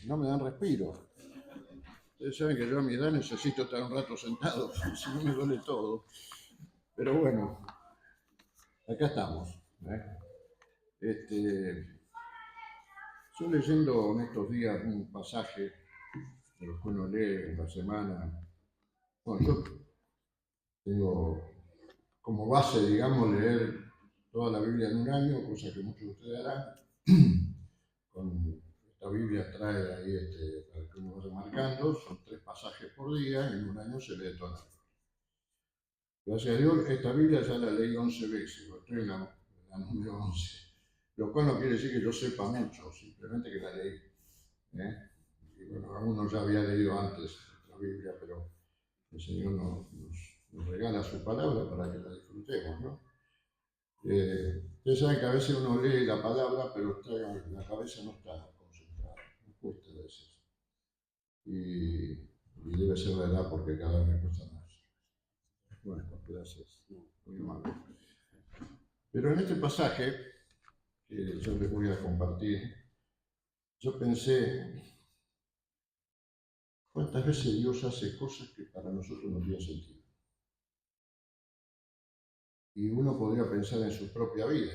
no me dan respiro. Ustedes saben que yo a mi edad necesito estar un rato sentado, si no me duele todo. Pero bueno, acá estamos. Estoy leyendo en estos días un pasaje de los que uno lee en la semana. Bueno, yo tengo como base, digamos, leer toda la Biblia en un año, cosa que muchos de ustedes harán. Con esta Biblia trae ahí, para que uno vaya marcando, son 3 pasajes por día, y en un año se lee toda la Biblia. Gracias a Dios, esta Biblia ya la leí 11 veces, estoy en la número 11, lo cual no quiere decir que yo sepa mucho, simplemente que la leí. Y bueno, algunos ya había leído antes la Biblia, pero el Señor nos regala su palabra para que la disfrutemos, ¿no? Ustedes saben que a veces uno lee la palabra, pero la cabeza no está concentrada, no cuesta a veces. Y debe ser la edad porque cada vez me cuesta más. Bueno, gracias. Muy amable. Pero en este pasaje que yo les voy a compartir, yo pensé, ¿cuántas veces Dios hace cosas que para nosotros no tienen sentido? Y uno podría pensar en su propia vida.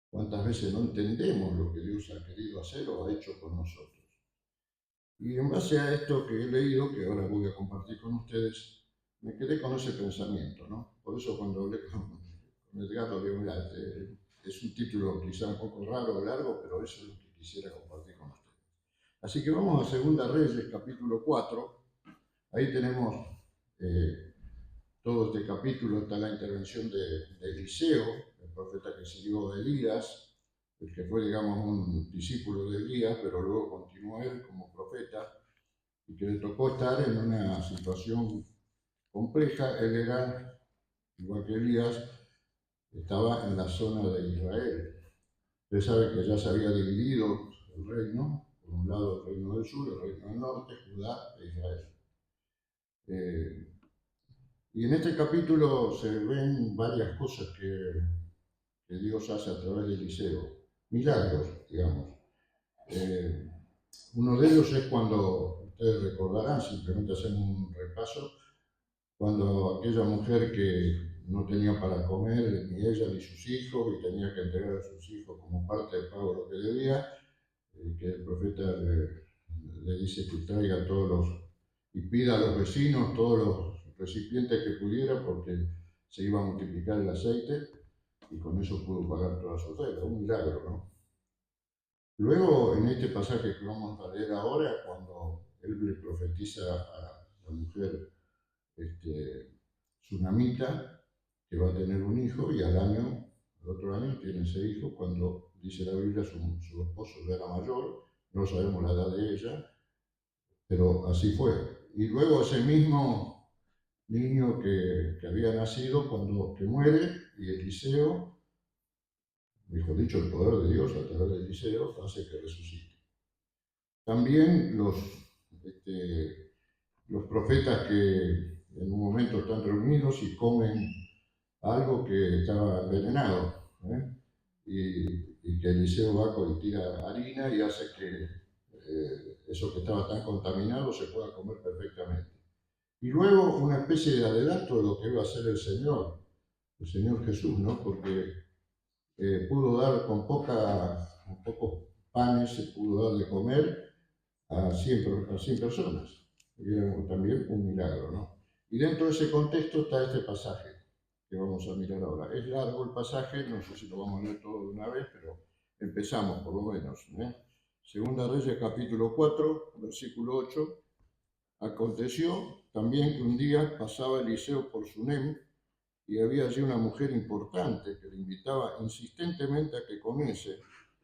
¿Cuántas veces no entendemos lo que Dios ha querido hacer o ha hecho con nosotros? Y en base a esto que he leído, que ahora voy a compartir con ustedes, me quedé con ese pensamiento, ¿no? Por eso cuando hablé con Edgardo, digo, mira, es un título quizá un poco raro o largo, pero eso es lo que quisiera compartir con ustedes. Así que vamos a 2 Reyes, capítulo 4. Ahí tenemos todo este capítulo, está la intervención de Eliseo, el profeta que siguió de Elías, el que fue, digamos, un discípulo de Elías, pero luego continuó él como profeta, y que le tocó estar en una situación compleja. Él era, igual que Elías, estaba en la zona de Israel. Usted sabe que ya se había dividido el reino, por un lado el reino del sur, el reino del norte, Judá e Israel. Y en este capítulo se ven varias cosas que Dios hace a través de Eliseo, milagros, digamos. Uno de ellos es cuando, ustedes recordarán, simplemente hacemos un repaso, cuando aquella mujer que no tenía para comer, ni ella ni sus hijos, y tenía que entregar a sus hijos como parte del pago de lo que debía, que el profeta le dice que traiga todos y pida a los vecinos todos los recipientes que pudiera, porque se iba a multiplicar el aceite, y con eso pudo pagar todas sus deudas. Un milagro, ¿no? Luego, en este pasaje que vamos a leer ahora, cuando él le profetiza a la mujer tsunamita, que va a tener un hijo, y al otro año tiene ese hijo, cuando dice la Biblia su esposo ya era mayor, no sabemos la edad de ella, pero así fue. Y luego ese mismo niño que había nacido, que muere, y Eliseo, mejor dicho, el poder de Dios a través de Eliseo, hace que resucite. También los profetas que en un momento están reunidos y comen algo que estaba envenenado, y que Eliseo va y tira harina y hace que eso que estaba tan contaminado se pueda comer perfectamente. Y luego una especie de adelanto de lo que iba a hacer el Señor Jesús, ¿no? Porque pudo dar con pocos panes, se pudo dar de comer a 100 personas. Y era también un milagro, ¿no? Y dentro de ese contexto está este pasaje que vamos a mirar ahora. Es largo el pasaje, no sé si lo vamos a leer todo de una vez, pero empezamos por lo menos. Segunda Reyes, capítulo 4, versículo 8. Aconteció también que un día pasaba Eliseo por Sunem, y había allí una mujer importante que le invitaba insistentemente a que comiese,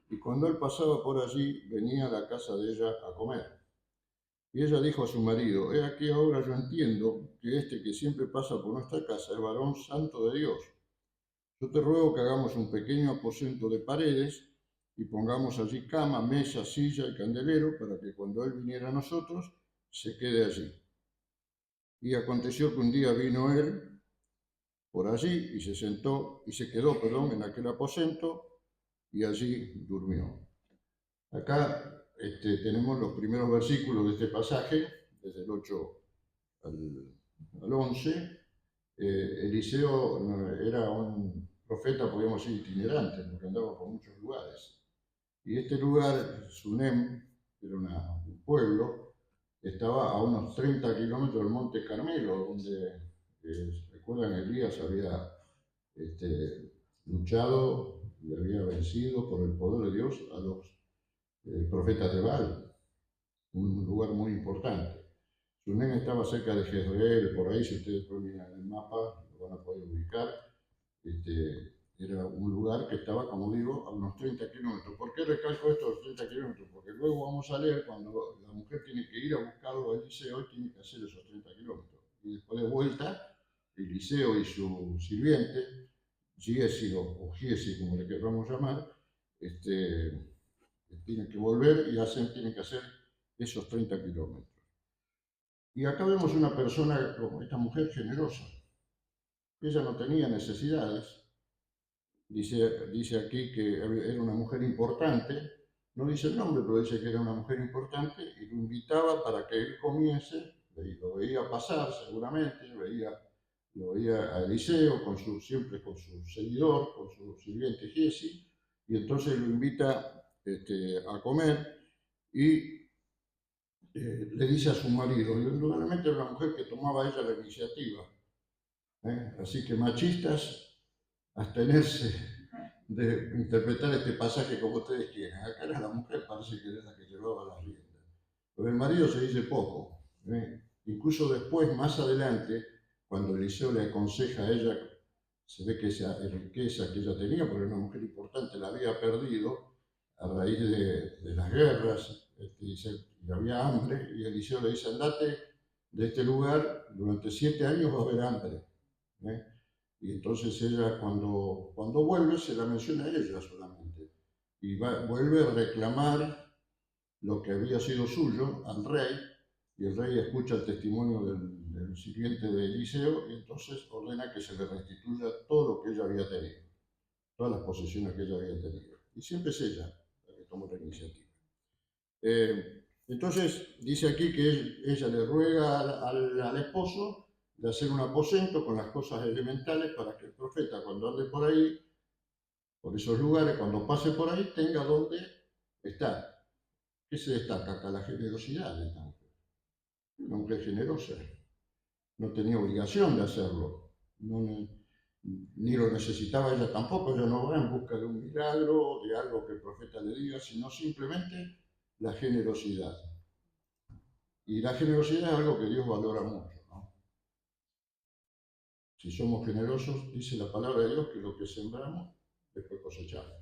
y cuando él pasaba por allí, venía a la casa de ella a comer. Y ella dijo a su marido: he aquí ahora yo entiendo que este que siempre pasa por nuestra casa es varón santo de Dios. Yo te ruego que hagamos un pequeño aposento de paredes y pongamos allí cama, mesa, silla y candelero, para que cuando él viniera a nosotros, se quede allí. Y aconteció que un día vino él por allí y se quedó en aquel aposento, y allí durmió. Acá tenemos los primeros versículos de este pasaje, desde el 8 al 11. Eliseo era un profeta, podríamos decir, itinerante, porque andaba por muchos lugares. Y este lugar, Sunem, era un pueblo, estaba a unos 30 kilómetros del Monte Carmelo, donde, recuerdan, Elías había luchado y había vencido por el poder de Dios a los profetas de Baal, un lugar muy importante. Sunem estaba cerca de Jezreel, por ahí, si ustedes miran el mapa, lo van a poder ubicar. Era un lugar que estaba, como digo, a unos 30 kilómetros. ¿Por qué recalco esto de los 30 kilómetros? Porque luego vamos a leer cuando la mujer tiene que ir a buscarlo a Eliseo y tiene que hacer esos 30 kilómetros. Y después de vuelta, Eliseo y su sirviente, Giesi o Giesi, como le queramos llamar, tienen que volver y tienen que hacer esos 30 kilómetros. Y acá vemos una persona como esta mujer generosa. Ella no tenía necesidades. Dice aquí que era una mujer importante. No dice el nombre, pero dice que era una mujer importante y lo invitaba para que él comience. Lo veía pasar seguramente, lo veía a Eliseo siempre con su seguidor, con su sirviente Giesi, y entonces lo invita a comer y le dice a su marido, y indudablemente era una mujer que tomaba ella la iniciativa. Así que machistas, abstenerse de interpretar este pasaje como ustedes quieran. Acá era la mujer, parece que era la que llevaba las riendas. Pero el marido se dice poco. Incluso después, más adelante, cuando Eliseo le aconseja a ella, se ve que esa riqueza que ella tenía, porque era una mujer importante, la había perdido a raíz de las guerras, y había hambre, y Eliseo le dice, andate de este lugar, durante 7 años va a haber hambre. Y entonces ella, cuando vuelve, se la menciona a ella solamente. Y vuelve a reclamar lo que había sido suyo al rey, y el rey escucha el testimonio del sirviente de Eliseo, y entonces ordena que se le restituya todo lo que ella había tenido, todas las posesiones que ella había tenido. Y siempre es ella la que tomó la iniciativa. Entonces, dice aquí que ella le ruega al esposo de hacer un aposento con las cosas elementales para que el profeta, cuando ande por ahí, por esos lugares, cuando pase por ahí, tenga donde estar. ¿Qué se destaca acá? La generosidad de esta mujer. Una mujer generosa. No tenía obligación de hacerlo. Ni lo necesitaba ella tampoco. Ella no va en busca de un milagro, de algo que el profeta le diga, sino simplemente la generosidad. Y la generosidad es algo que Dios valora mucho, ¿no? Si somos generosos, dice la palabra de Dios que lo que sembramos, después cosechamos.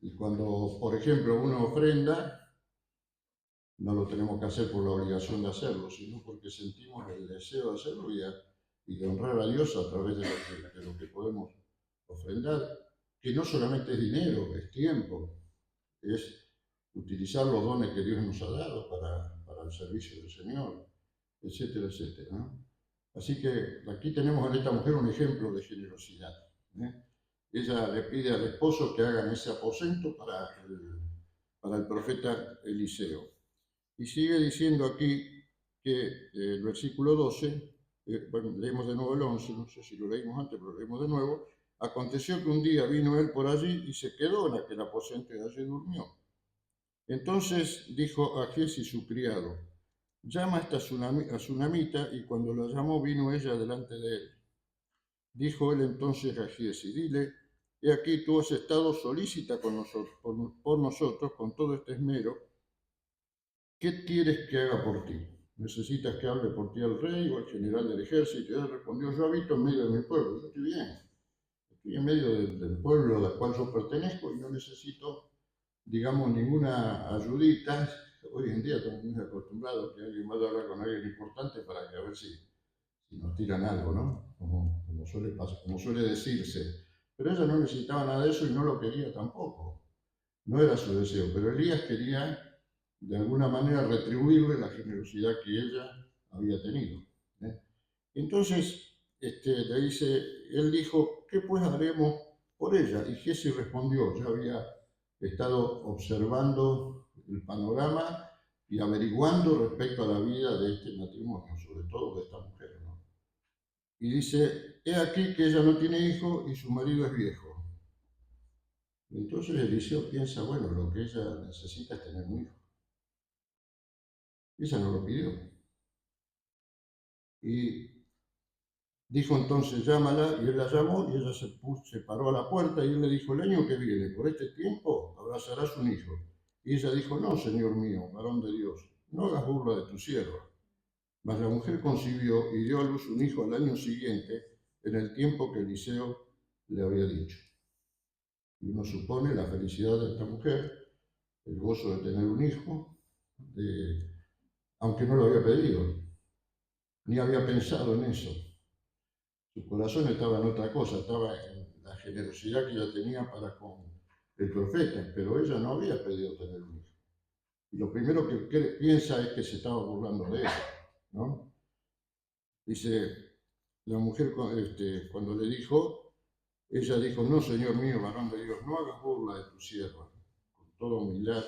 Y cuando, por ejemplo, uno ofrenda, no lo tenemos que hacer por la obligación de hacerlo, sino porque sentimos el deseo de hacerlo y de honrar a Dios a través de lo que podemos ofrendar, que no solamente es dinero, es tiempo, es utilizar los dones que Dios nos ha dado para el servicio del Señor, etcétera, etcétera, ¿no? Así que aquí tenemos en esta mujer un ejemplo de generosidad. Ella le pide al esposo que hagan ese aposento para el profeta Eliseo. Y sigue diciendo aquí que el versículo 12, bueno, leemos de nuevo el 11, no sé si lo leímos antes, pero lo leemos de nuevo. Aconteció que un día vino él por allí y se quedó en aquel aposento y allí durmió. Entonces dijo a Giesi su criado, llama a esta tsunamita, y cuando la llamó vino ella delante de él. Dijo él entonces a Giesi, dile, he aquí tú has estado solícita con nosotros, por nosotros con todo este esmero. ¿Qué quieres que haga por ti? ¿Necesitas que hable por ti al rey o al general del ejército? Y él respondió, yo habito en medio de mi pueblo, yo estoy bien. Estoy en medio del pueblo al cual yo pertenezco y no necesito, digamos, ninguna ayudita. Hoy en día estamos muy acostumbrados a que alguien vaya a hablar con alguien importante para que a ver si nos tiran algo, ¿no? Como suele pasar, como suele decirse. Pero ella no necesitaba nada de eso y no lo quería tampoco. No era su deseo, pero Elías quería de alguna manera retribuirle la generosidad que ella había tenido. Entonces le dice, él dijo, ¿qué pues haremos por ella? Y Giesi respondió, ya había estado observando el panorama y averiguando respecto a la vida de este matrimonio, sobre todo de esta mujer, ¿no? Y dice, he aquí que ella no tiene hijo y su marido es viejo. Y entonces Eliseo piensa, bueno, lo que ella necesita es tener un hijo. Ella no lo pidió. Y dijo entonces, llámala, y él la llamó, y ella se paró a la puerta, y él le dijo, el año que viene, por este tiempo, abrazarás un hijo. Y ella dijo, no, Señor mío, varón de Dios, no hagas burla de tu sierva. Mas la mujer concibió y dio a luz un hijo al año siguiente, en el tiempo que Eliseo le había dicho. Y uno supone la felicidad de esta mujer, el gozo de tener un hijo, aunque no lo había pedido, ni había pensado en eso. Su corazón estaba en otra cosa, estaba en la generosidad que ella tenía para con el profeta, pero ella no había pedido tener un hijo. Y lo primero que piensa es que se estaba burlando de ella, ¿no? Dice, la mujer cuando le dijo, ella dijo, no, Señor mío, varón de Dios, no hagas burla de tu sierva. Con toda humildad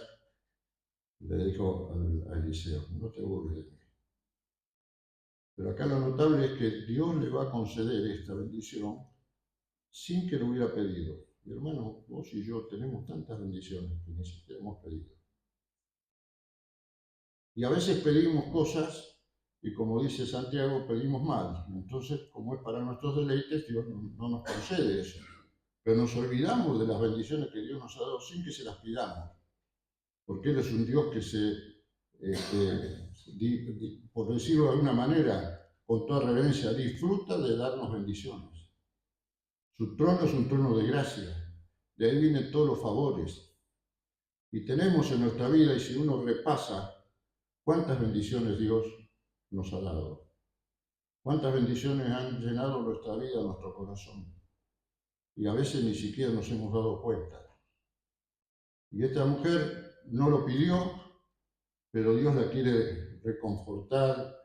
le dijo a Eliseo, no te burles de mí. Pero acá lo notable es que Dios le va a conceder esta bendición sin que lo hubiera pedido. Mi hermano, vos y yo tenemos tantas bendiciones que ni siquiera hemos pedido. Y a veces pedimos cosas y como dice Santiago, pedimos mal. Entonces, como es para nuestros deleites, Dios no nos concede eso. Pero nos olvidamos de las bendiciones que Dios nos ha dado sin que se las pidamos. Porque Él es un Dios que por decirlo de alguna manera, con toda reverencia, disfruta de darnos bendiciones. Su trono es un trono de gracia. De ahí vienen todos los favores. Y tenemos en nuestra vida, y si uno repasa, cuántas bendiciones Dios nos ha dado. Cuántas bendiciones han llenado nuestra vida, nuestro corazón. Y a veces ni siquiera nos hemos dado cuenta. Y esta mujer no lo pidió, pero Dios la quiere reconfortar,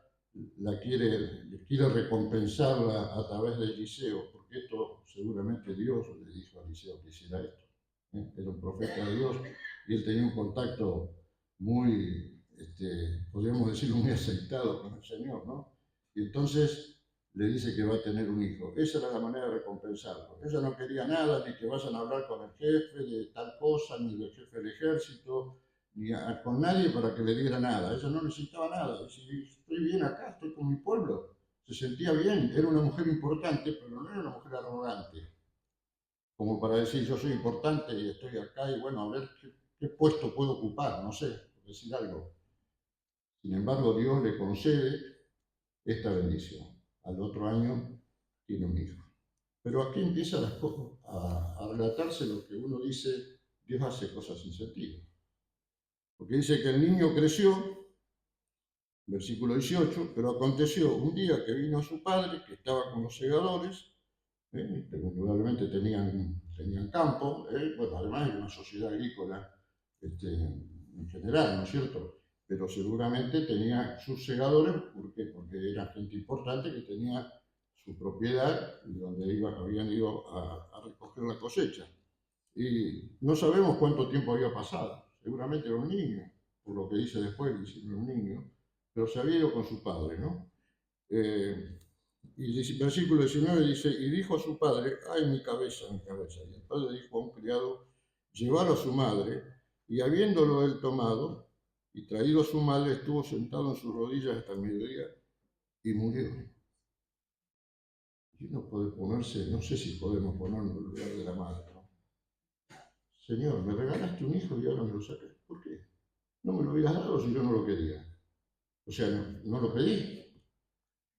quiere recompensarla a través de Eliseo, porque esto seguramente Dios le dijo a Eliseo que hiciera esto. Era un profeta de Dios y él tenía un contacto muy, podríamos decirlo, muy aceitado con el Señor, ¿no? Y entonces le dice que va a tener un hijo. Esa era la manera de recompensarlo. Ella no quería nada, ni que vayan a hablar con el jefe de tal cosa, ni del jefe del ejército, ni con nadie para que le diera nada. Ella no necesitaba nada. Si estoy bien acá, estoy con mi pueblo. Se sentía bien, era una mujer importante, pero no era una mujer arrogante como para decir yo soy importante y estoy acá y bueno, a ver qué puesto puedo ocupar, no sé, por decir algo. Sin embargo, Dios le concede esta bendición. Al otro año tiene un hijo. Pero aquí empieza a relatarse lo que uno dice, Dios hace cosas sin sentido. Porque dice que el niño creció, versículo 18, pero aconteció un día que vino su padre, que estaba con los segadores, indudablemente tenían campo, bueno, además era una sociedad agrícola en general, ¿no es cierto? Pero seguramente tenía sus segadores, ¿por qué? Porque era gente importante que tenía su propiedad y donde habían ido a recoger la cosecha. Y no sabemos cuánto tiempo había pasado, seguramente era un niño, por lo que dice después, dice era un niño, pero se había ido con su padre, ¿no? Y el versículo 19 dice, y dijo a su padre, ay, mi cabeza, mi cabeza. Y el padre dijo a un criado, llevalo a su madre, y habiéndolo él tomado y traído a su madre, estuvo sentado en sus rodillas hasta el mediodía y murió. Y uno puede ponerse, no sé si podemos ponernos en el lugar de la madre, ¿no? Señor, me regalaste un hijo y ahora me lo sacas. ¿Por qué? No me lo hubieras dado si yo no lo quería. O sea, no lo pedí.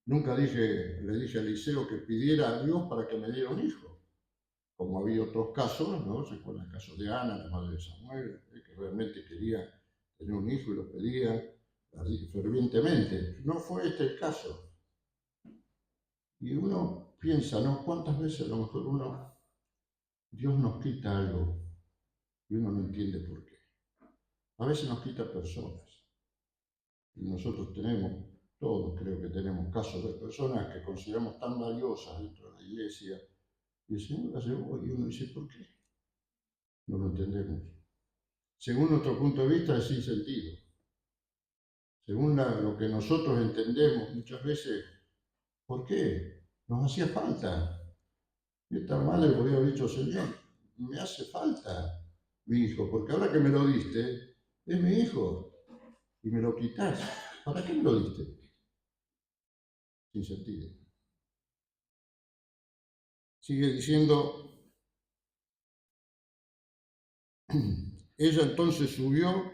Nunca le dije a Eliseo que pidiera a Dios para que me diera un hijo. Como había otros casos, ¿no? Se acuerdan el caso de Ana, la madre de Samuel, que realmente quería tener un hijo y lo pedía fervientemente. No fue este el caso. Y uno piensa, ¿no? ¿Cuántas veces a lo mejor Dios nos quita algo y uno no entiende por qué? A veces nos quita personas. Y nosotros todos creo que tenemos casos de personas que consideramos tan valiosas dentro de la iglesia. Y el Señor las llevó y uno dice, ¿por qué? No lo entendemos. según nuestro punto de vista, es sin sentido. Según lo que nosotros entendemos muchas veces, ¿por qué? Nos hacía falta. Y esta madre podría haber dicho, Señor, me hace falta mi hijo, porque ahora que me lo diste, es mi hijo, y me lo quitas. ¿Para qué me lo diste? Sin sentido. Sigue diciendo, ella entonces subió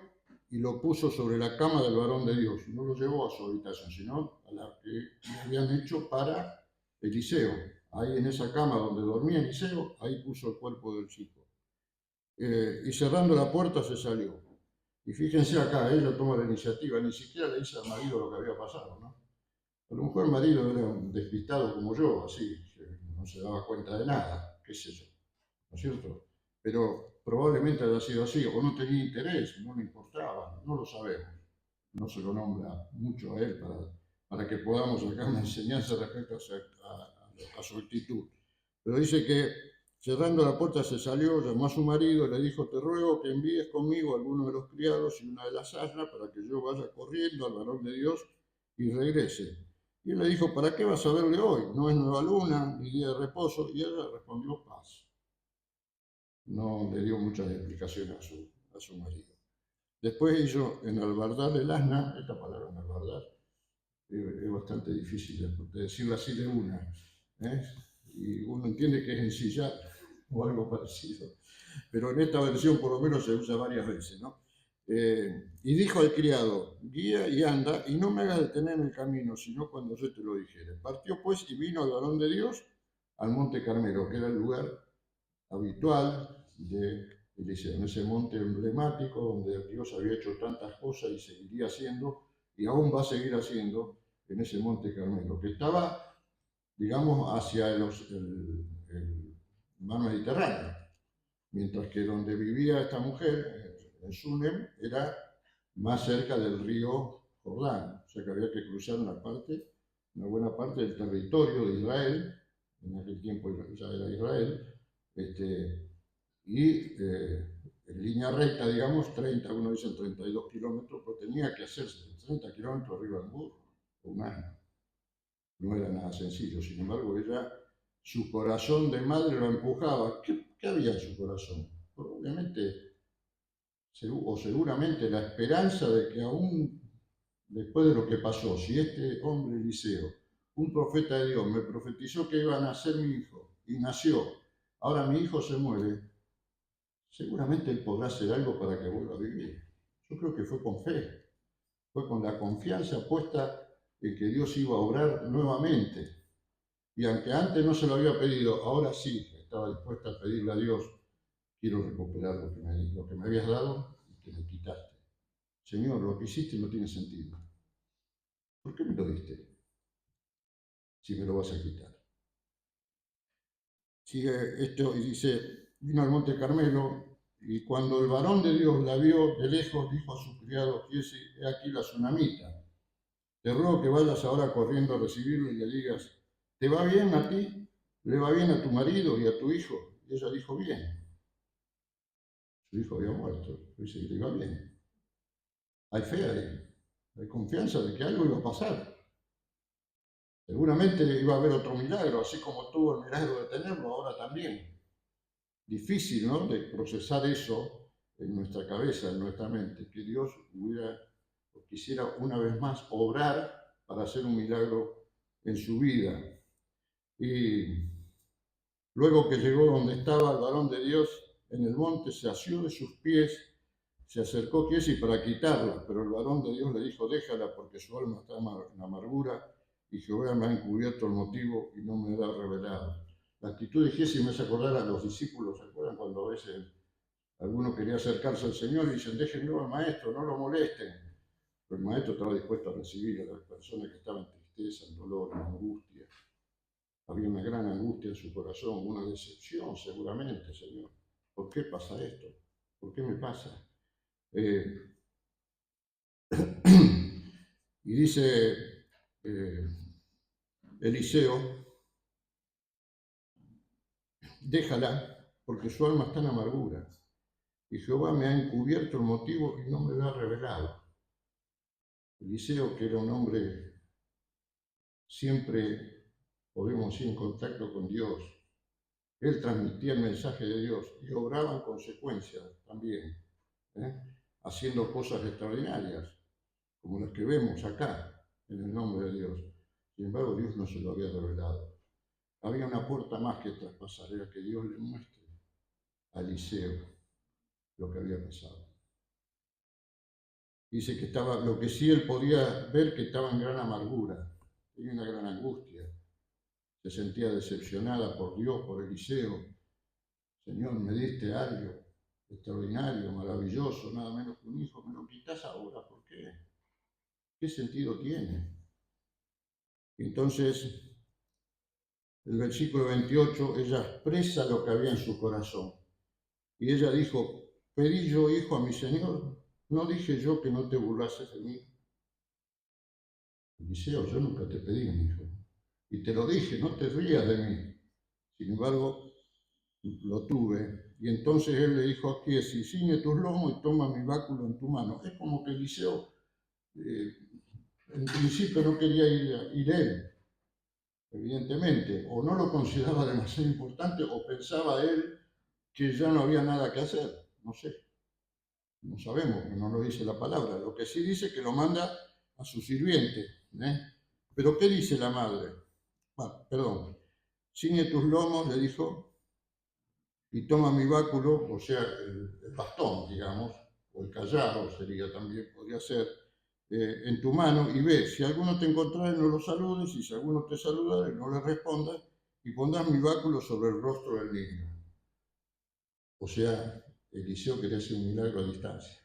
y lo puso sobre la cama del varón de Dios. No lo llevó a su habitación, sino a la que le habían hecho para Eliseo. Ahí en esa cama donde dormía Eliseo, ahí puso el cuerpo del chico. Y cerrando la puerta se salió. Y fíjense acá, ella toma la iniciativa, ni siquiera le dice al marido lo que había pasado, ¿no? A lo mejor el marido era un despistado como yo, así, que no se daba cuenta de nada, qué sé yo, ¿no es cierto? Pero probablemente haya sido así, o no tenía interés, no le importaba, no lo sabemos. No se lo nombra mucho a él para que podamos sacar una enseñanza respecto a su actitud. Pero dice que cerrando la puerta se salió, llamó a su marido y le dijo, te ruego que envíes conmigo a alguno de los criados y una de las asnas para que yo vaya corriendo al varón de Dios y regrese. Y él le dijo, ¿para qué vas a verle hoy? No es nueva luna ni día de reposo. Y ella respondió, paz. No le dio muchas explicaciones a su marido. Después hizo enalbardar el asna, esta palabra enalbardar es bastante difícil de decirlo así de una, ¿eh? Y uno entiende que es ensillar o algo parecido, pero en esta versión por lo menos se usa varias veces, ¿no? Y dijo al criado, guía y anda, y no me hagas detener en el camino, sino cuando yo te lo dijere. Partió pues y vino al varón de Dios al monte Carmelo, que era el lugar habitual de Eliseo, en ese monte emblemático donde Dios había hecho tantas cosas y seguiría haciendo, y aún va a seguir haciendo en ese monte Carmelo, que estaba, digamos, hacia el mar Mediterráneo, mientras que donde vivía esta mujer, en Sunem, era más cerca del río Jordán, o sea que había que cruzar una buena parte del territorio de Israel, en aquel tiempo ya era Israel, y en línea recta, digamos, 30, uno dice 32 kilómetros, pero tenía que hacerse 30 kilómetros arriba del burro, un año. No era nada sencillo, sin embargo, ella, su corazón de madre lo empujaba. ¿Qué había en su corazón? Probablemente, o seguramente, la esperanza de que aún después de lo que pasó, si este hombre Eliseo, un profeta de Dios, me profetizó que iba a nacer mi hijo, y nació, ahora mi hijo se muere, seguramente él podrá hacer algo para que vuelva a vivir. Yo creo que fue con fe, fue con la confianza puesta en que Dios iba a obrar nuevamente. Y aunque antes no se lo había pedido, ahora sí estaba dispuesta a pedirle a Dios, quiero recuperar lo que me habías dado y que me quitaste. Señor, lo que hiciste no tiene sentido. ¿Por qué me lo diste si me lo vas a quitar? Sigue esto y dice, vino al monte Carmelo, y cuando el varón de Dios la vio de lejos, dijo a su criado Giesi, he aquí la tsunamita. Te ruego que vayas ahora corriendo a recibirlo y le digas, ¿te va bien a ti? ¿Le va bien a tu marido y a tu hijo? Y ella dijo, bien. Su hijo había muerto, dice que le iba bien. Hay fe ahí, hay confianza de que algo iba a pasar. Seguramente iba a haber otro milagro, así como tuvo el milagro de tenerlo, ahora también. Difícil, ¿no?, de procesar eso en nuestra cabeza, en nuestra mente, que Dios hubiera o quisiera una vez más obrar para hacer un milagro en su vida. Y luego que llegó donde estaba el varón de Dios en el monte, se asió de sus pies, se acercó Giesi para quitarla, pero el varón de Dios le dijo, déjala porque su alma está en amargura y Jehová me ha encubierto el motivo y no me lo ha revelado. La actitud de Giesi me hace acordar a los discípulos, ¿se acuerdan cuando a veces alguno quería acercarse al Señor y dicen, déjenlo al maestro, no lo molesten? Pero el maestro estaba dispuesto a recibir a las personas que estaban en tristeza, en dolor, en angustia. Había una gran angustia en su corazón, una decepción seguramente, Señor. ¿Por qué pasa esto? ¿Por qué me pasa? Y dice Eliseo, déjala, porque su alma está en amargura. y Jehová me ha encubierto el motivo y no me lo ha revelado. Eliseo, que era un hombre siempre podemos ir en contacto con Dios, él transmitía el mensaje de Dios y obraba en consecuencia también, haciendo cosas extraordinarias, como las que vemos acá, en el nombre de Dios. Sin embargo, Dios no se lo había revelado. Había una puerta más que traspasar, era que Dios le muestre a Eliseo lo que había pasado. Dice que estaba, lo que sí él podía ver, que estaba en gran amargura, tenía una gran angustia, se sentía decepcionada por Dios, por Eliseo. Señor, me diste algo extraordinario, maravilloso, nada menos que un hijo, me lo quitas ahora, ¿por qué? ¿Qué sentido tiene? Entonces, el versículo 28, ella expresa lo que había en su corazón. Y ella dijo, pedí yo hijo a mi Señor, ¿no dije yo que no te burlases de mí? Eliseo, yo nunca te pedí un hijo. Y te lo dije, no te rías de mí. Sin embargo, lo tuve. Y entonces él le dijo a Giesi, ciñe tus lomos y toma mi báculo en tu mano. Es como que Eliseo, en principio no quería ir él, evidentemente, o no lo consideraba demasiado importante, o pensaba él que ya no había nada que hacer. No sé, no sabemos, no lo dice la palabra. Lo que sí dice que lo manda a su sirviente. Pero ¿qué dice la madre? Bueno, perdón, ciñe tus lomos, le dijo, y toma mi báculo, o sea, el bastón, digamos, o el callado sería también, podría ser, en tu mano, y ve, si alguno te encontrare, no lo saludes, y si alguno te saludare, no le respondas, y pondrás mi báculo sobre el rostro del niño. O sea, Eliseo quería hacer un milagro a distancia.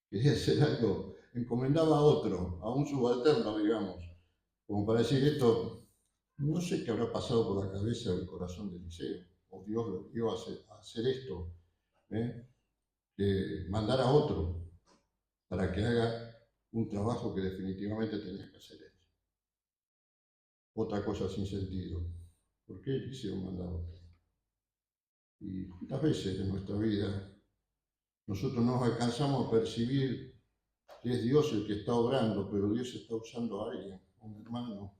Quería hacer algo, encomendaba a otro, a un subalterno, digamos, como para decir esto. No sé qué habrá pasado por la cabeza del corazón de Eliseo, o Dios lo dio a hacer esto, que mandar a otro para que haga un trabajo que definitivamente tenía que hacer él. Otra cosa sin sentido. ¿Por qué Eliseo manda a otro? Y muchas veces en nuestra vida nosotros nos alcanzamos a percibir que es Dios el que está obrando, pero Dios está usando a alguien, a un hermano,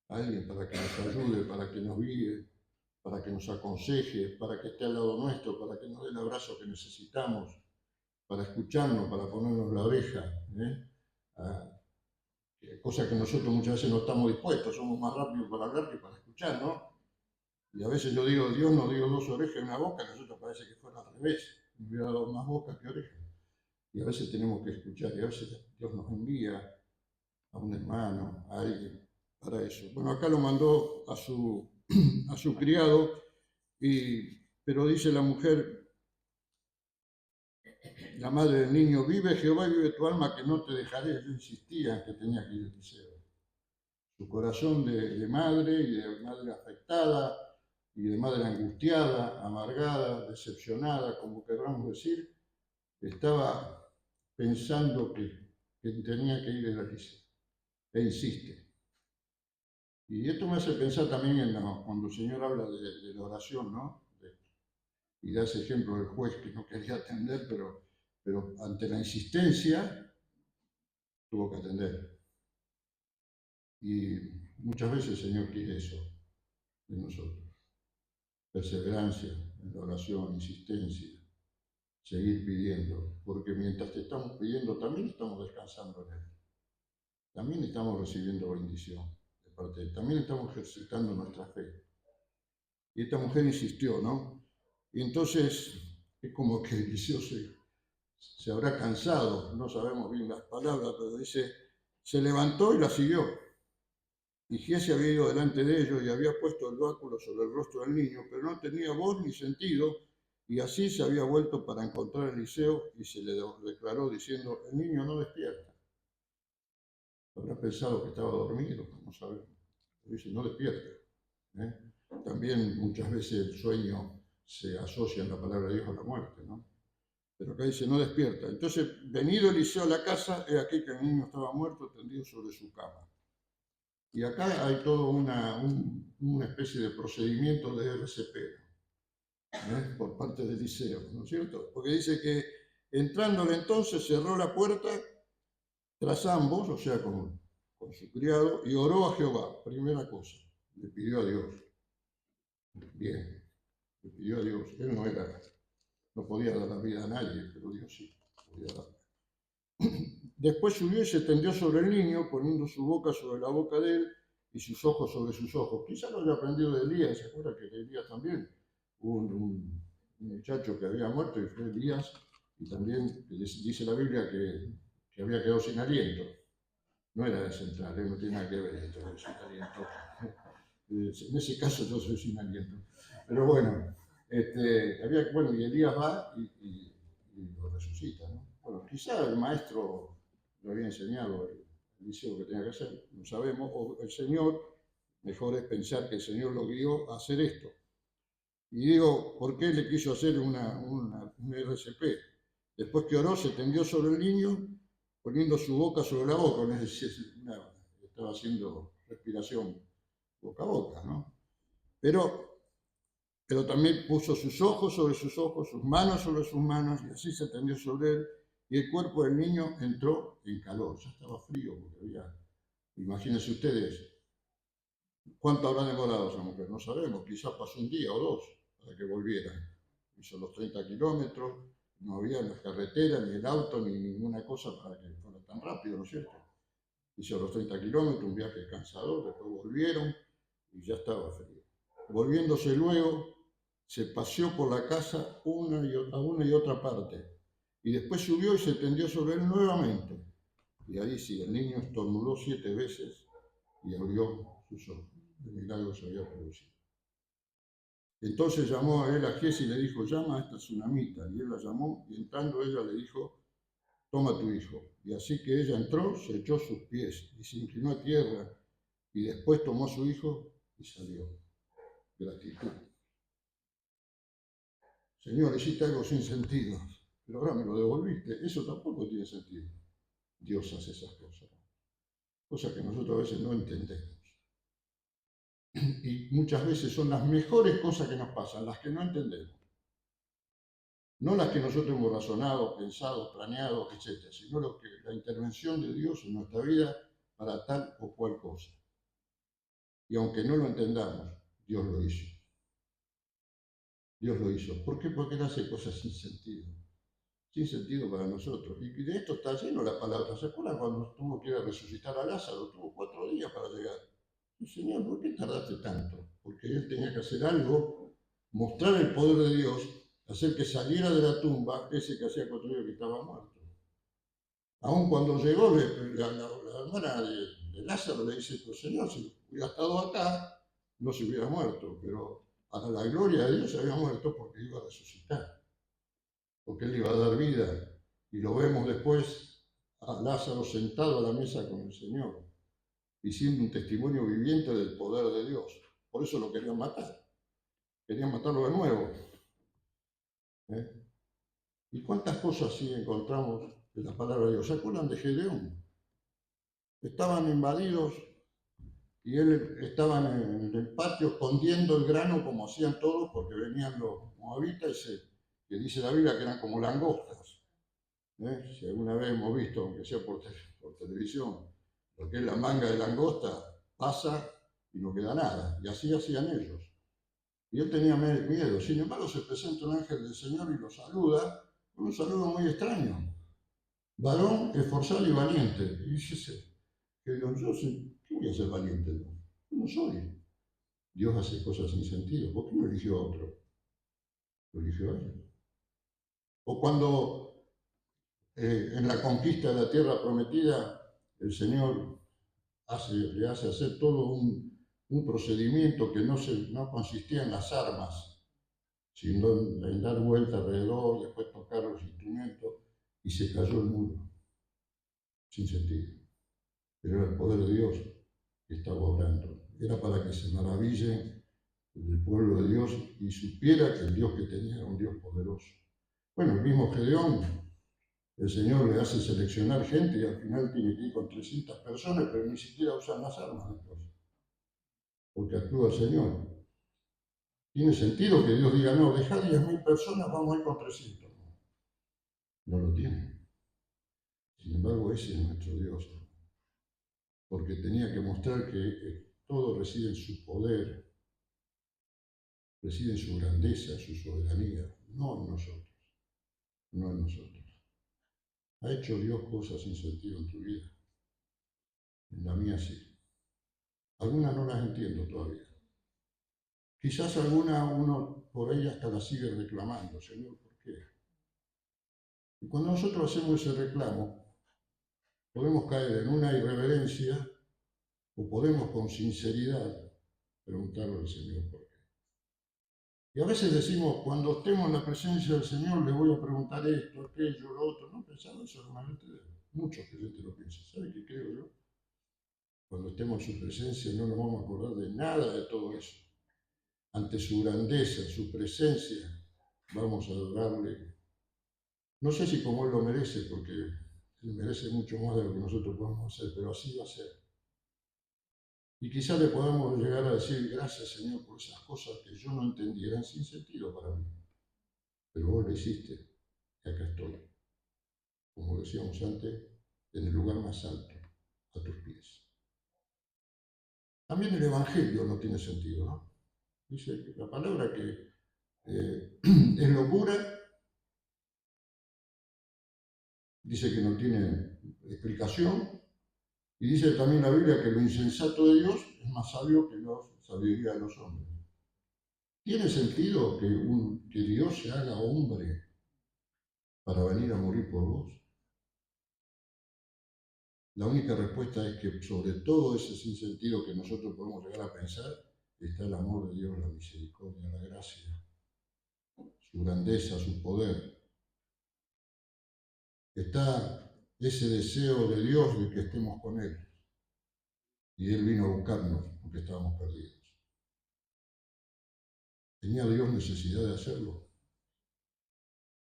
a alguien para que nos ayude, para que nos guíe, para que nos aconseje, para que esté al lado nuestro, para que nos dé el abrazo que necesitamos, para escucharnos, para ponernos la oreja, cosa que nosotros muchas veces no estamos dispuestos, somos más rápidos para hablar que para escuchar, ¿no? Y a veces yo digo, Dios nos dio dos orejas y una boca, a nosotros parece que fuera al revés, nos hubiera dado más boca que oreja. Y a veces tenemos que escuchar, y a veces Dios nos envía a un hermano, a alguien, para eso. Bueno, acá lo mandó a su, a su criado, pero dice la mujer, la madre del niño, vive Jehová y vive tu alma, que no te dejaré. Yo insistía en que tenía que ir a Eliseo. Su corazón de madre y de madre afectada y de madre angustiada, amargada, decepcionada, como queramos decir, estaba pensando que tenía que ir a Eliseo. E insiste. Y esto me hace pensar también en cuando el Señor habla de la oración, ¿no? Y da ese ejemplo del juez que no quería atender, pero ante la insistencia tuvo que atender. Y muchas veces el Señor quiere eso de nosotros. Perseverancia en la oración, insistencia, seguir pidiendo, porque mientras te estamos pidiendo también estamos descansando en Él. También estamos recibiendo bendición de parte de Él. También estamos ejercitando nuestra fe. Y esta mujer insistió, ¿no? Y entonces es como que Eliseo se habrá cansado, no sabemos bien las palabras, pero dice, se levantó y la siguió. Y Giesi había ido delante de ellos y había puesto el báculo sobre el rostro del niño, pero no tenía voz ni sentido, y así se había vuelto para encontrar a Eliseo y se le declaró diciendo, el niño no despierta. Habrá pensado que estaba dormido, no sabemos. Dice, no despierta. También muchas veces el sueño se asocia en la palabra de Dios a la muerte, ¿no? Pero acá dice, no despierta. Entonces, venido Eliseo a la casa, he aquí que el niño estaba muerto, tendido sobre su cama. Y acá hay toda una especie de procedimiento de RCP. por parte de Eliseo, ¿no es cierto? Porque dice que entrándole entonces cerró la puerta tras ambos, o sea, con su criado, y oró a Jehová, primera cosa, le pidió a Dios. Bien, le pidió a Dios. Él no podía dar la vida a nadie, pero Dios sí podía darla. Después subió y se tendió sobre el niño, poniendo su boca sobre la boca de él y sus ojos sobre sus ojos. Quizá lo haya aprendido de Elías, ¿se acuerda que de Elías también? Hubo un muchacho que había muerto y fue Elías, y también dice la Biblia que había quedado sin aliento. No era de central, no tiene nada que ver esto de sin aliento. En ese caso yo soy sin aliento. Pero bueno, bueno, y Elías va y lo resucita, ¿no? Bueno, quizá el maestro le había enseñado el liceo que tenía que hacer, no sabemos, o el Señor, mejor es pensar que el Señor lo guió a hacer esto. Y digo, ¿por qué le quiso hacer un RCP? Después que oró, se tendió sobre el niño, poniendo su boca sobre la boca, es decir, estaba haciendo respiración boca a boca, ¿no? Pero también puso sus ojos sobre sus ojos, sus manos sobre sus manos, y así se tendió sobre él, y el cuerpo del niño entró en calor. Ya estaba frío, porque imagínense ustedes, ¿cuánto habrá demorado esa mujer? No sabemos, quizás pasó un día o dos para que volviera. Hizo los 30 kilómetros, no había las carreteras, ni el auto, ni ninguna cosa para que fuera tan rápido, ¿no es cierto? Hizo los 30 kilómetros, un viaje cansador, después volvieron y ya estaba frío. Volviéndose luego, se paseó por la casa a una y otra parte, y después subió y se tendió sobre él nuevamente. Y ahí sí, el niño estornudó 7 veces y abrió sus ojos. El milagro se había producido. Entonces llamó a él a Giesi y le dijo, llama a esta tsunamita. Y él la llamó, y entrando ella le dijo, toma tu hijo. Y así que ella entró, se echó sus pies y se inclinó a tierra, y después tomó a su hijo y salió. Gratitud. Señor, hiciste algo sin sentido, pero ahora me lo devolviste. Eso tampoco tiene sentido. Dios hace esas cosas, cosas que nosotros a veces no entendemos. Y muchas veces son las mejores cosas que nos pasan, las que no entendemos. No las que nosotros hemos razonado, pensado, planeado, etc., sino la intervención de Dios en nuestra vida para tal o cual cosa. Y aunque no lo entendamos, Dios lo hizo. Dios lo hizo. ¿Por qué? Porque Él hace cosas sin sentido. Sin sentido para nosotros. Y de esto está lleno la palabra. ¿Se acuerdan cuando tuvo que ir a resucitar a Lázaro? Tuvo 4 días para llegar. Y Señor, ¿por qué tardaste tanto? Porque Él tenía que hacer algo, mostrar el poder de Dios, hacer que saliera de la tumba ese que hacía 4 días que estaba muerto. Aún cuando llegó, la hermana de Lázaro le dice, pues Señor, si hubiera estado acá, no se hubiera muerto, pero para la gloria de Dios se había muerto porque iba a resucitar, porque Él iba a dar vida. Y lo vemos después a Lázaro sentado a la mesa con el Señor, diciendo un testimonio viviente del poder de Dios. Por eso lo querían matar. Querían matarlo de nuevo. ¿Y cuántas cosas sí encontramos en la palabra de Dios? ¿Se acuerdan de Gedeón? Estaban invadidos y él estaba en el patio escondiendo el grano como hacían todos porque venían los moabitas que dice la Biblia que eran como langostas. Si alguna vez hemos visto, aunque sea por televisión, lo que es la manga de langosta, pasa y no queda nada. Y así hacían ellos. Y él tenía miedo. Sin embargo, se presenta un ángel del Señor y lo saluda con un saludo muy extraño. Varón esforzado y valiente. Y dice, que yo ¿qué voy a ser valiente? No soy. Dios hace cosas sin sentido. ¿Por qué no eligió a otro? Lo eligió a él. O cuando en la conquista de la tierra prometida, el Señor le hace hacer todo un procedimiento que no consistía en las armas, sino en dar vuelta alrededor, después tocar los instrumentos, y se cayó el muro, sin sentido. Pero era el poder de Dios que estaba obrando. Era para que se maraville el pueblo de Dios y supiera que el Dios que tenía era un Dios poderoso. Bueno, el mismo Gedeón, el Señor le hace seleccionar gente y al final tiene que ir con 300 personas, pero ni siquiera usan las armas entonces, porque actúa el Señor. ¿Tiene sentido que Dios diga, no, deja 10.000 personas, vamos a ir con 300? No lo tiene. Sin embargo, ese es nuestro Dios, porque tenía que mostrar que todo reside en su poder, reside en su grandeza, en su soberanía, no en nosotros, no en nosotros. ¿Ha hecho Dios cosas sin sentido en tu vida? En la mía sí. Algunas no las entiendo todavía. Quizás alguna uno por ahí hasta la sigue reclamando, Señor, ¿por qué? Y cuando nosotros hacemos ese reclamo, podemos caer en una irreverencia o podemos con sinceridad preguntarle al Señor por qué. Y a veces decimos, cuando estemos en la presencia del Señor, le voy a preguntar esto, aquello, lo otro. No pensaba eso, normalmente muchos creyentes lo piensan. ¿Sabe qué creo yo? Cuando estemos en su presencia no nos vamos a acordar de nada de todo eso. Ante su grandeza, su presencia, vamos a adorarle. No sé si como Él lo merece, porque Él merece mucho más de lo que nosotros podemos hacer, pero así va a ser. Y quizás le podamos llegar a decir, gracias Señor por esas cosas que yo no entendía, eran sin sentido para mí. Pero vos lo hiciste y acá estoy, como decíamos antes, en el lugar más alto, a tus pies. También el Evangelio no tiene sentido, ¿no? Dice que la palabra que es locura, dice que no tiene explicación, y dice también la Biblia que lo insensato de Dios es más sabio que la sabiduría de los hombres. ¿Tiene sentido que Dios se haga hombre para venir a morir por vos? La única respuesta es que sobre todo ese sinsentido que nosotros podemos llegar a pensar, está el amor de Dios, la misericordia, la gracia, su grandeza, su poder. Está ese deseo de Dios de que estemos con Él. Y Él vino a buscarnos porque estábamos perdidos. ¿Tenía Dios necesidad de hacerlo?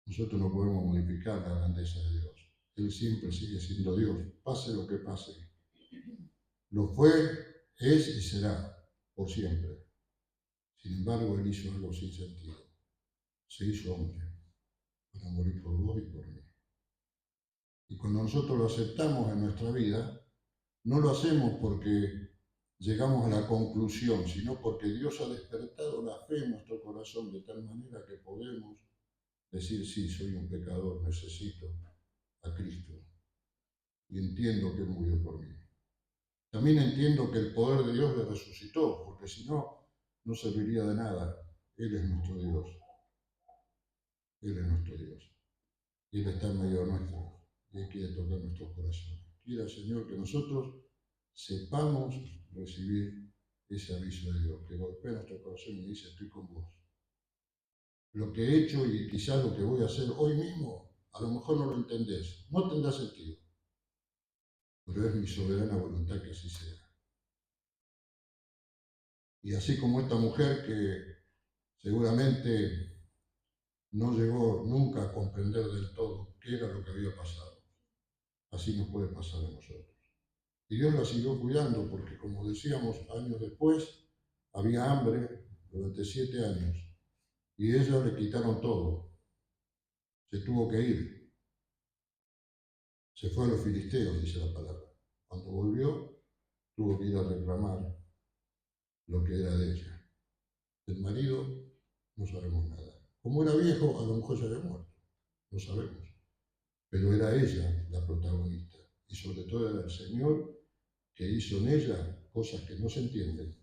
Nosotros no podemos modificar la grandeza de Dios. Él siempre sigue siendo Dios, pase lo que pase. Lo fue, es y será por siempre. Sin embargo, Él hizo algo sin sentido. Se hizo hombre para morir por vos y por mí. Y cuando nosotros lo aceptamos en nuestra vida, no lo hacemos porque llegamos a la conclusión, sino porque Dios ha despertado la fe en nuestro corazón de tal manera que podemos decir, sí, soy un pecador, necesito a Cristo. Y entiendo que Él murió por mí. También entiendo que el poder de Dios le resucitó, porque si no, no serviría de nada. Él es nuestro Dios. Él es nuestro Dios. Y Él está en medio nuestro. Y Él quiere tocar nuestros corazones. Quiera, Señor, que nosotros sepamos recibir ese aviso de Dios, que golpea nuestro corazón y dice, estoy con vos. Lo que he hecho y quizás lo que voy a hacer hoy mismo, a lo mejor no lo entendés, no tendrá sentido, pero es mi soberana voluntad que así sea. Y así como esta mujer que seguramente no llegó nunca a comprender del todo qué era lo que había pasado, así nos puede pasar a nosotros. Y Dios la siguió cuidando porque, como decíamos, años después había hambre durante 7 años y a ella le quitaron todo. Se tuvo que ir. Se fue a los filisteos, dice la palabra. Cuando volvió, tuvo que ir a reclamar lo que era de ella. Del marido no sabemos nada. Como era viejo, a lo mejor ya había muerto. No sabemos. Pero era ella la protagonista. Y sobre todo era el Señor que hizo en ella cosas que no se entienden,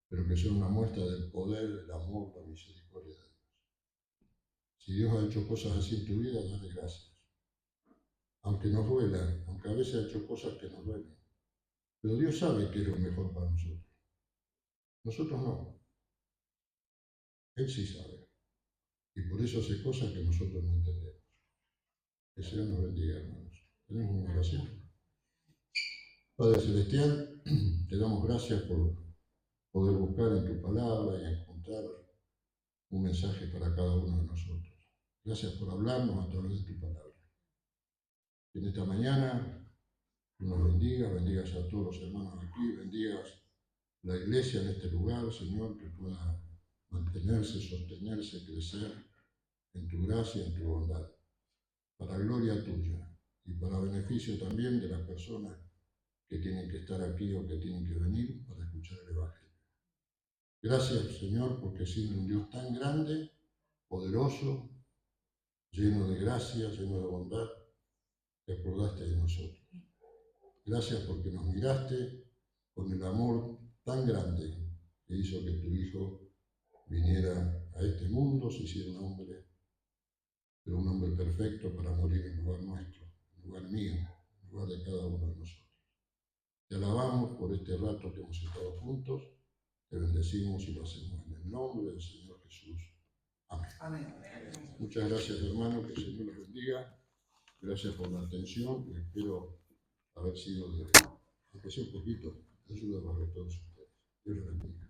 pero que son una muestra del poder, del amor, la misericordia de Dios. Si Dios ha hecho cosas así en tu vida, dale gracias. Aunque nos duela, aunque a veces ha hecho cosas que nos duelen. Pero Dios sabe qué es lo mejor para nosotros. Nosotros no. Él sí sabe. Y por eso hace cosas que nosotros no entendemos. Que el Señor nos bendiga, hermanos. Tenemos una oración. Padre Celestial, te damos gracias por poder buscar en tu palabra y encontrar un mensaje para cada uno de nosotros. Gracias por hablarnos a través de tu palabra. Que en esta mañana tú nos bendigas a todos los hermanos aquí, bendigas la iglesia en este lugar, Señor, que pueda mantenerse, sostenerse, crecer en tu gracia, en tu bondad, para gloria tuya y para beneficio también de las personas que tienen que estar aquí o que tienen que venir para escuchar el Evangelio. Gracias, Señor, porque siendo un Dios tan grande, poderoso, lleno de gracia, lleno de bondad, te acordaste de nosotros. Gracias porque nos miraste con el amor tan grande que hizo que tu Hijo viniera a este mundo, se hiciera un hombre, pero un hombre perfecto para morir en lugar nuestro, en lugar mío, en lugar de cada uno de nosotros. Te alabamos por este rato que hemos estado juntos, te bendecimos y lo hacemos en el nombre del Señor Jesús. Amén. Amén. Muchas gracias, hermano, que el Señor los bendiga. Gracias por la atención y espero haber sido aunque sea un poquito, de ayuda para todos ustedes. Dios los bendiga.